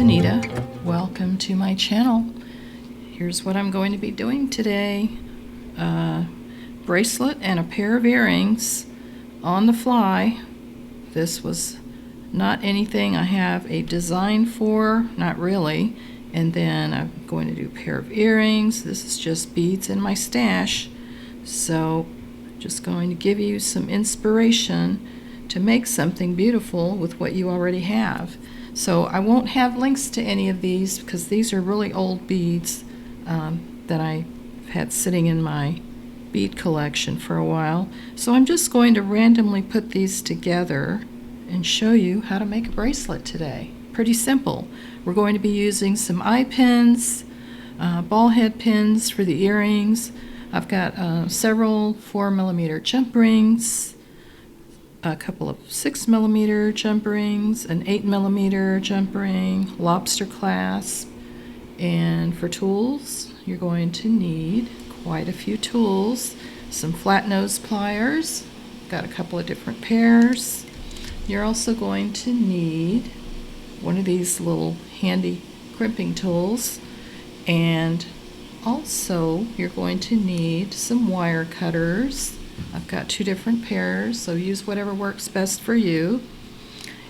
Anita. Welcome to my channel. Here's what I'm going to be doing today. Bracelet and a pair of earrings on the fly. This was not anything I have a design for, not really. And then I'm going to do a pair of earrings. This is just beads in my stash. So just going to give you some inspiration to make something beautiful with what you already have. So I won't have links to any of these because these are really old beads that I've had sitting in my bead collection for a while. So I'm just going to randomly put these together and show you how to make a bracelet today. Pretty simple. We're going to be using some eye pins, ball head pins for the earrings. I've got several 4mm jump rings, a couple of 6mm jump rings, an 8mm jump ring, lobster clasp, and for tools you're going to need quite a few tools. Some flat nose pliers, got a couple of different pairs. You're also going to need one of these little handy crimping tools, and also you're going to need some wire cutters. I've got 2 different pairs, so use whatever works best for you,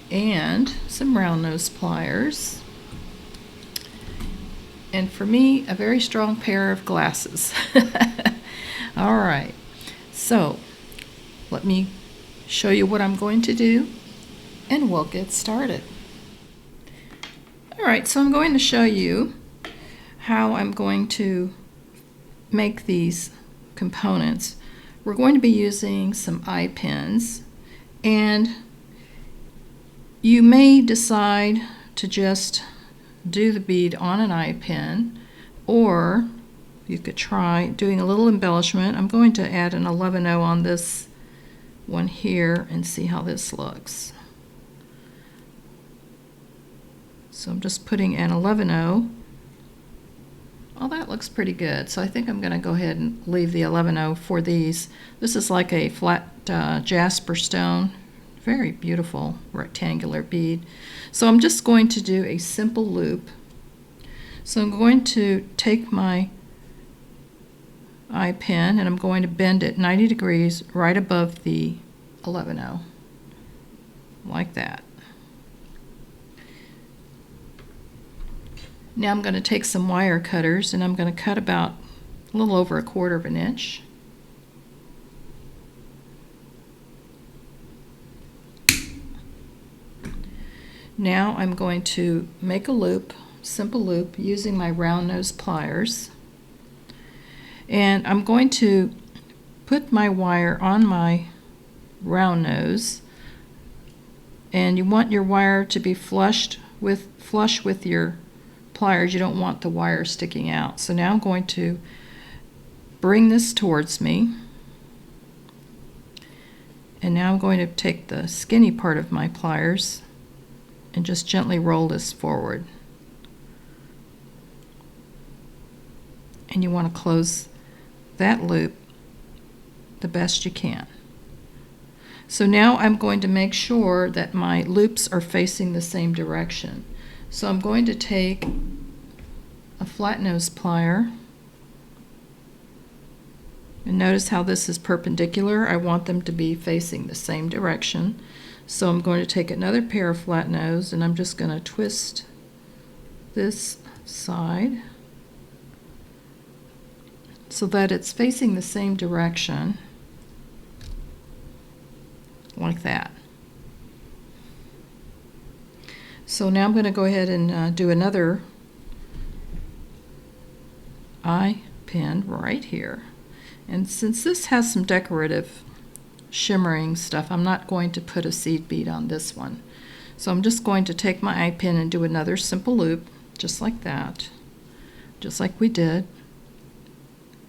and some round nose pliers, and for me a very strong pair of glasses. Alright, so let me show you what I'm going to do and we'll get started. Alright, so I'm going to show you how I'm going to make these components. We're going to be using some eye pins, and you may decide to just do the bead on an eye pin, or you could try doing a little embellishment. I'm going to add an 11/0 on this one here and see how this looks. So I'm just putting an 11/0. Well, that looks pretty good, so I think I'm going to go ahead and leave the 11/0 for these. This is like a flat jasper stone, very beautiful rectangular bead. So I'm just going to do a simple loop. So I'm going to take my eye pin and I'm going to bend it 90 degrees right above the 11/0, like that. Now I'm going to take some wire cutters and I'm going to cut about a little over 1/4 inch. Now I'm going to make a loop, simple loop, using my round nose pliers. And I'm going to put my wire on my round nose, and you want your wire to be flush with your pliers. You don't want the wire sticking out. So now I'm going to bring this towards me, and now I'm going to take the skinny part of my pliers and just gently roll this forward. And you want to close that loop the best you can. So now I'm going to make sure that my loops are facing the same direction. So I'm going to take a flat nose plier, and notice how this is perpendicular. I want them to be facing the same direction. So I'm going to take another pair of flat nose and I'm just going to twist this side so that it's facing the same direction, like that. So now I'm going to go ahead and do another eye pin right here. And since this has some decorative shimmering stuff, I'm not going to put a seed bead on this one. So I'm just going to take my eye pin and do another simple loop, just like that, just like we did.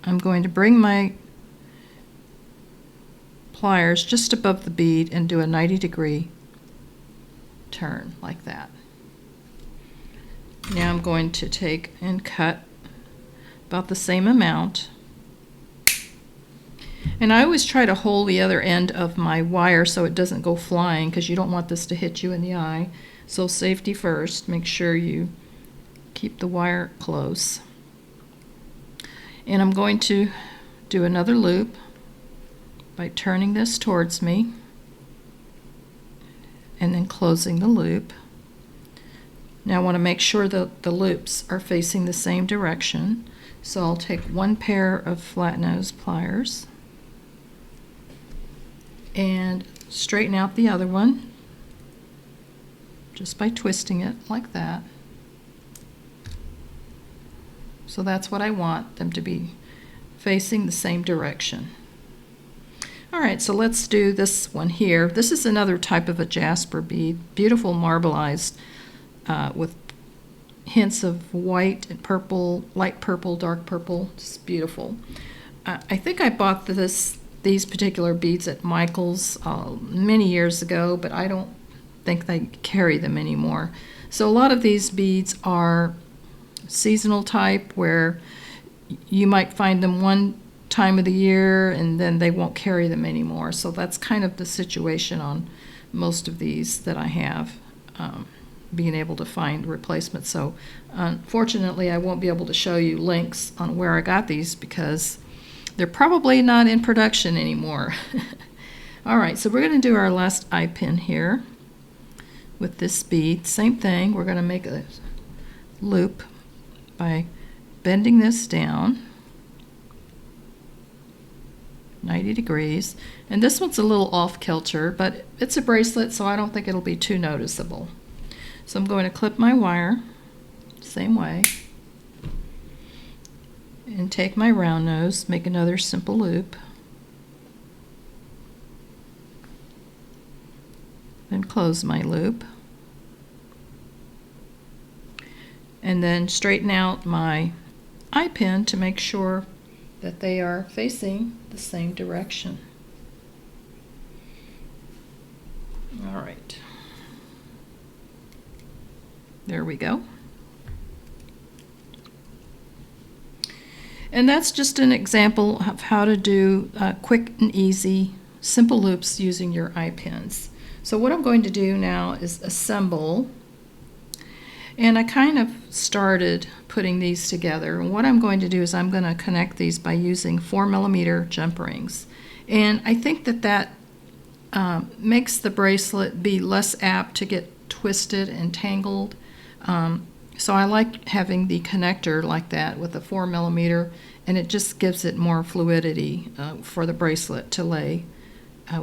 I'm going to bring my pliers just above the bead and do a 90-degree turn like that. Now I'm going to take and cut about the same amount, and I always try to hold the other end of my wire so it doesn't go flying, because you don't want this to hit you in the eye. So safety first, make sure you keep the wire close. And I'm going to do another loop by turning this towards me and then closing the loop. Now I want to make sure that the loops are facing the same direction. So I'll take one pair of flat nose pliers and straighten out the other one just by twisting it like that. So that's what I want them to be, facing the same direction. All right, so let's do this one here. This is another type of a jasper bead, beautiful marbleized with hints of white and purple, light purple, dark purple. Just beautiful. I think I bought these particular beads at Michael's many years ago, but I don't think they carry them anymore. So a lot of these beads are seasonal type, where you might find them one time of the year and then they won't carry them anymore. So that's kind of the situation on most of these that I have, being able to find replacements. So unfortunately I won't be able to show you links on where I got these because they're probably not in production anymore. All right, so we're going to do our last eye pin here with this bead. Same thing, we're going to make a loop by bending this down 90 degrees, and this one's a little off kilter, but it's a bracelet, so I don't think it'll be too noticeable. So I'm going to clip my wire same way and take my round nose, make another simple loop, then close my loop, and then straighten out my eye pin to make sure that they are facing the same direction. All right, there we go. And that's just an example of how to do quick and easy simple loops using your eye pins. So what I'm going to do now is assemble, and I kind of started putting these together. And what I'm going to do is I'm going to connect these by using 4mm jump rings. And I think that makes the bracelet be less apt to get twisted and tangled. So I like having the connector like that with a 4mm, and it just gives it more fluidity for the bracelet to lay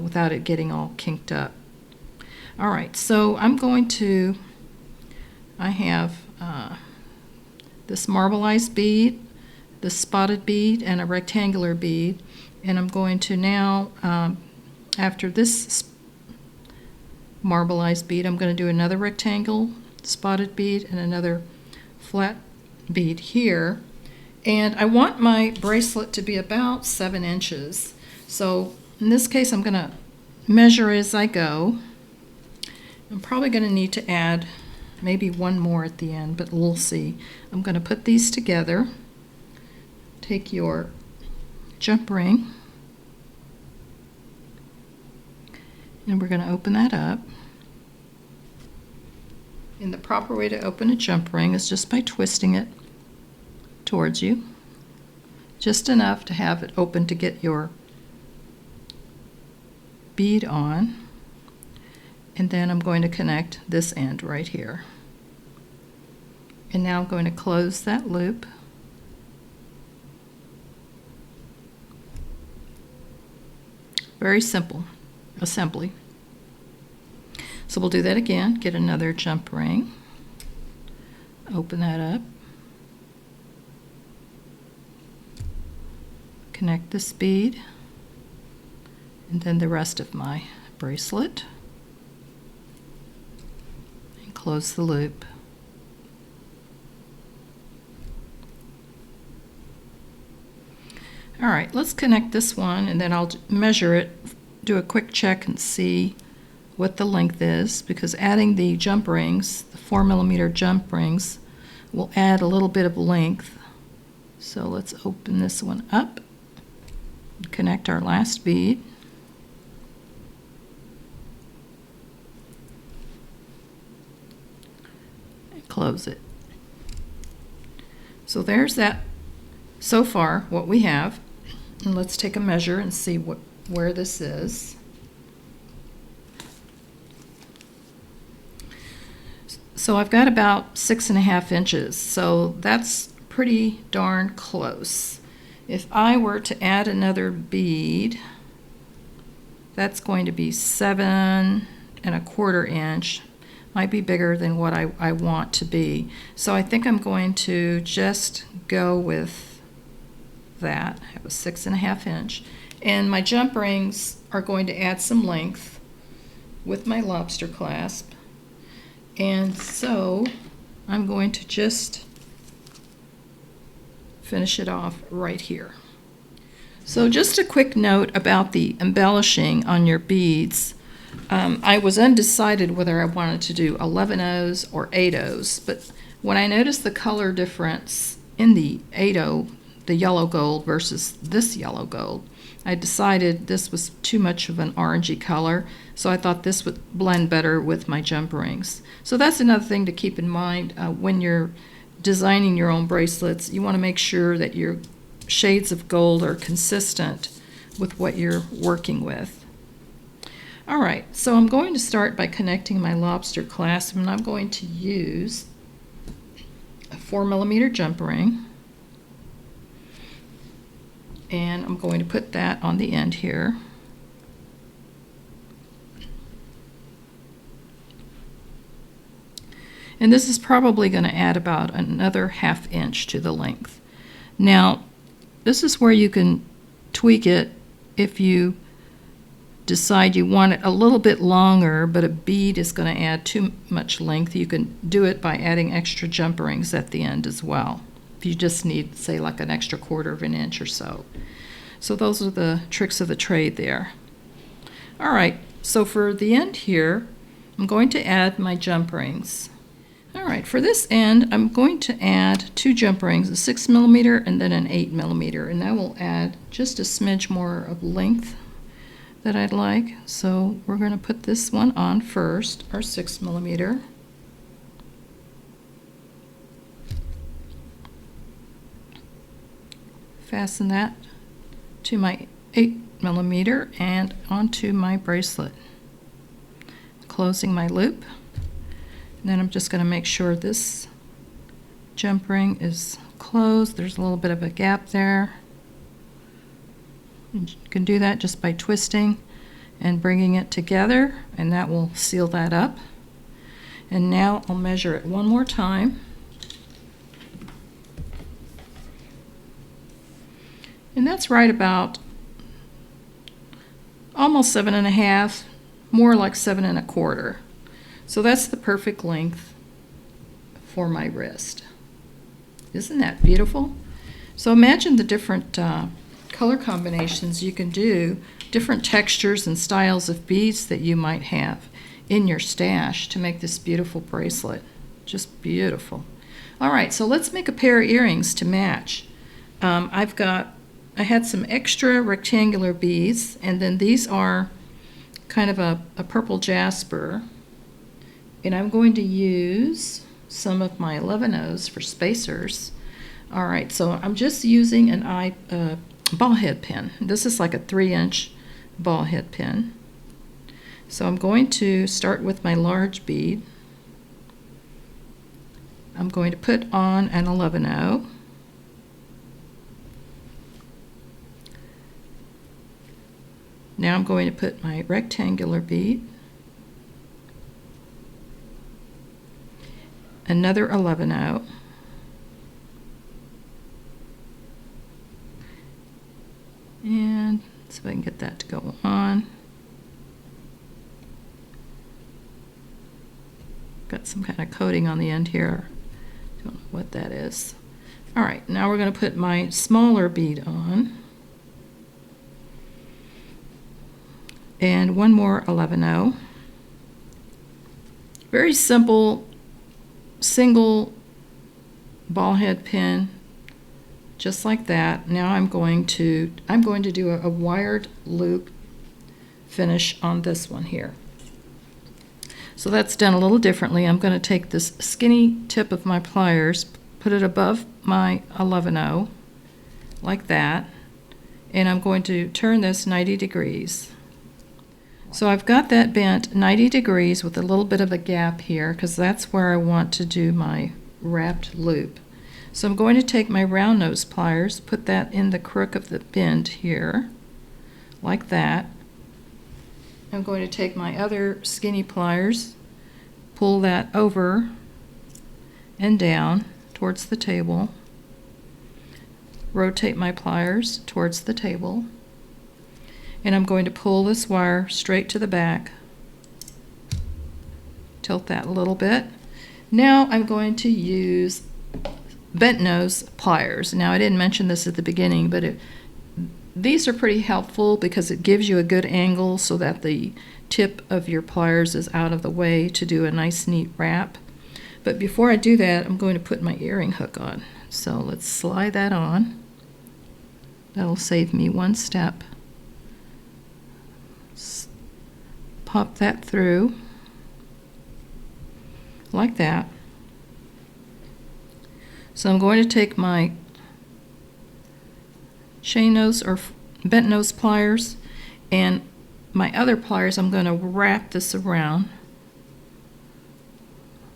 without it getting all kinked up. All right, so I have this marbleized bead, this spotted bead, and a rectangular bead, and I'm going to now, after this marbleized bead, I'm going to do another rectangle spotted bead and another flat bead here. And I want my bracelet to be about 7 inches. So in this case, I'm going to measure as I go. I'm probably going to need to add maybe one more at the end, but we'll see. I'm going to put these together. Take your jump ring, and we're going to open that up. And the proper way to open a jump ring is just by twisting it towards you, just enough to have it open to get your bead on. And then I'm going to connect this end right here. And now I'm going to close that loop. Very simple assembly. So we'll do that again. Get another jump ring. Open that up. Connect this bead. And then the rest of my bracelet. And close the loop. All right, let's connect this one, and then I'll measure it, do a quick check and see what the length is, because adding the jump rings, the 4mm jump rings, will add a little bit of length. So let's open this one up and connect our last bead. close it. So there's that so far, what we have. And let's take a measure and see where this is. So I've got about 6.5 inches, so that's pretty darn close. If I were to add another bead, that's going to be 7.25 inch. Might be bigger than what I want to be. So I think I'm going to just go with that. I have a 6.5 inch. And my jump rings are going to add some length with my lobster clasp. And so I'm going to just finish it off right here. So just a quick note about the embellishing on your beads. I was undecided whether I wanted to do 11/0s or 8/0s, but when I noticed the color difference in the 8/0, the yellow gold versus this yellow gold, I decided this was too much of an orangey color, so I thought this would blend better with my jump rings. So that's another thing to keep in mind when you're designing your own bracelets. You want to make sure that your shades of gold are consistent with what you're working with. All right, so I'm going to start by connecting my lobster clasp, and I'm going to use a 4mm jump ring. And I'm going to put that on the end here. And this is probably going to add about another 1/2 inch to the length. Now, this is where you can tweak it if you decide you want it a little bit longer, but a bead is going to add too much length. You can do it by adding extra jump rings at the end as well. If you just need, say, like an extra 1/4 inch or so. So those are the tricks of the trade there. All right, so for the end here, I'm going to add my jump rings. All right, for this end, I'm going to add 2 jump rings, a 6mm and then an 8mm, and that will add just a smidge more of length that I'd like. So we're going to put this one on first, our 6mm. Fasten that to my 8mm and onto my bracelet. Closing my loop. And then I'm just going to make sure this jump ring is closed. There's a little bit of a gap there. You can do that just by twisting and bringing it together, and that will seal that up. And now I'll measure it one more time. And that's right about almost 7.5, more like 7.25. So that's the perfect length for my wrist. Isn't that beautiful? So imagine the different color combinations you can do, different textures and styles of beads that you might have in your stash to make this beautiful bracelet. Just beautiful. All right, so let's make a pair of earrings to match. I had some extra rectangular beads, and then these are kind of a purple jasper, and I'm going to use some of my 11/0s for spacers. All right, so I'm just using an ball head pin. This is like a 3-inch ball head pin. So I'm going to start with my large bead. I'm going to put on an 11/0. Now I'm going to put my rectangular bead, another 11/0, and see if I can get that to go on. Got some kind of coating on the end here. Don't know what that is. All right, now we're going to put my smaller bead on. And one more 11/0. Very simple, single ball head pin, just like that. Now I'm going to do a wired loop finish on this one here. So that's done a little differently. I'm going to take this skinny tip of my pliers, put it above my 11-0, like that, and I'm going to turn this 90 degrees. So I've got that bent 90 degrees with a little bit of a gap here because that's where I want to do my wrapped loop. So I'm going to take my round nose pliers, put that in the crook of the bend here, like that. I'm going to take my other skinny pliers, pull that over and down towards the table, rotate my pliers towards the table, and I'm going to pull this wire straight to the back, tilt that a little bit. Now I'm going to use bent nose pliers. Now I didn't mention this at the beginning, but these are pretty helpful because it gives you a good angle so that the tip of your pliers is out of the way to do a nice neat wrap. But before I do that, I'm going to put my earring hook on. So let's slide that on. That'll save me one step. Pop that through like that. So I'm going to take my chain nose or bent nose pliers and my other pliers, I'm going to wrap this around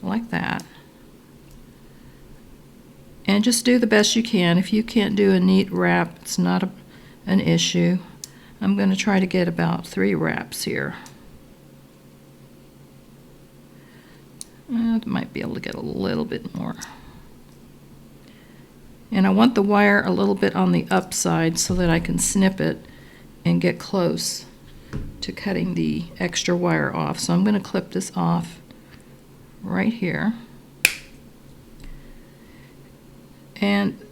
like that. And just do the best you can. If you can't do a neat wrap, it's not an issue. I'm going to try to get about 3 wraps here. I might be able to get a little bit more. And I want the wire a little bit on the upside so that I can snip it and get close to cutting the extra wire off. So I'm going to clip this off right here. And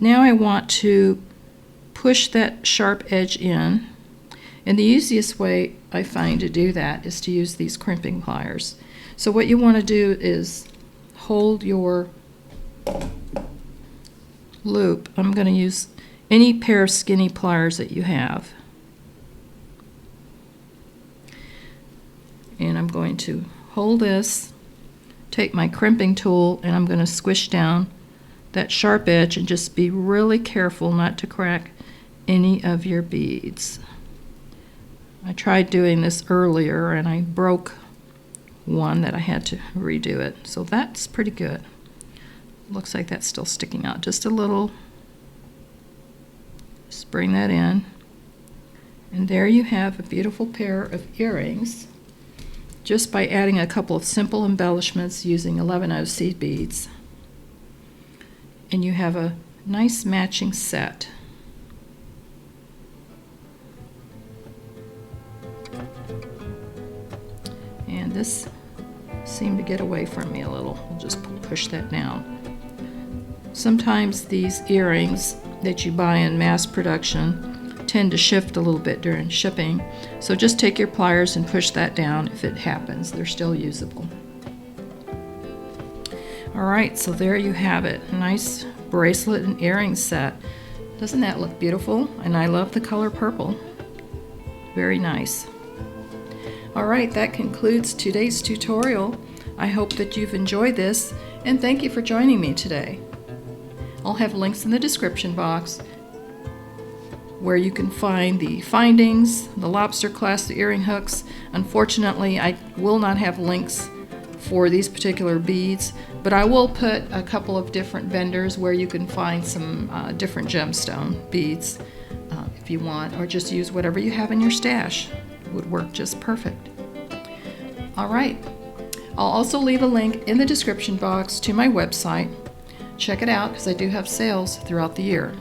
now I want to push that sharp edge in. And the easiest way I find to do that is to use these crimping pliers. So what you want to do is hold your loop. I'm going to use any pair of skinny pliers that you have. And I'm going to hold this, take my crimping tool, and I'm going to squish down that sharp edge and just be really careful not to crack any of your beads. I tried doing this earlier and I broke one that I had to redo it. So that's pretty good. Looks like that's still sticking out just a little. Just bring that in. And there you have a beautiful pair of earrings just by adding a couple of simple embellishments using 11-0 seed beads. And you have a nice matching set. And this seemed to get away from me a little. We'll just push that down. Sometimes these earrings that you buy in mass production tend to shift a little bit during shipping. So just take your pliers and push that down if it happens. They're still usable. Alright, so there you have it. A nice bracelet and earring set. Doesn't that look beautiful? And I love the color purple. Very nice. Alright, that concludes today's tutorial. I hope that you've enjoyed this, and thank you for joining me today. I'll have links in the description box where you can find the findings, the lobster clasp, the earring hooks. Unfortunately, I will not have links for these particular beads, but I will put a couple of different vendors where you can find some different gemstone beads if you want, or just use whatever you have in your stash. It would work just perfect. All right, I'll also leave a link in the description box to my website. Check it out because I do have sales throughout the year.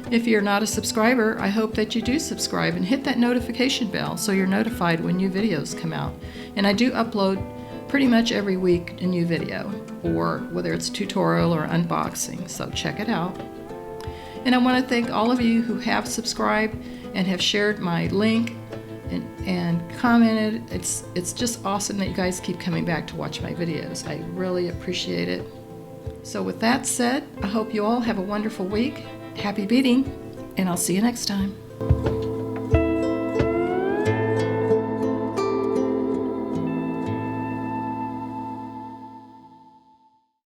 If you're not a subscriber, I hope that you do subscribe and hit that notification bell so you're notified when new videos come out. And I do upload pretty much every week a new video, or whether it's a tutorial or unboxing, so check it out. And I want to thank all of you who have subscribed and have shared my link and commented. It's just awesome that you guys keep coming back to watch my videos. I really appreciate it. So with that said, I hope you all have a wonderful week. Happy beading, and I'll see you next time.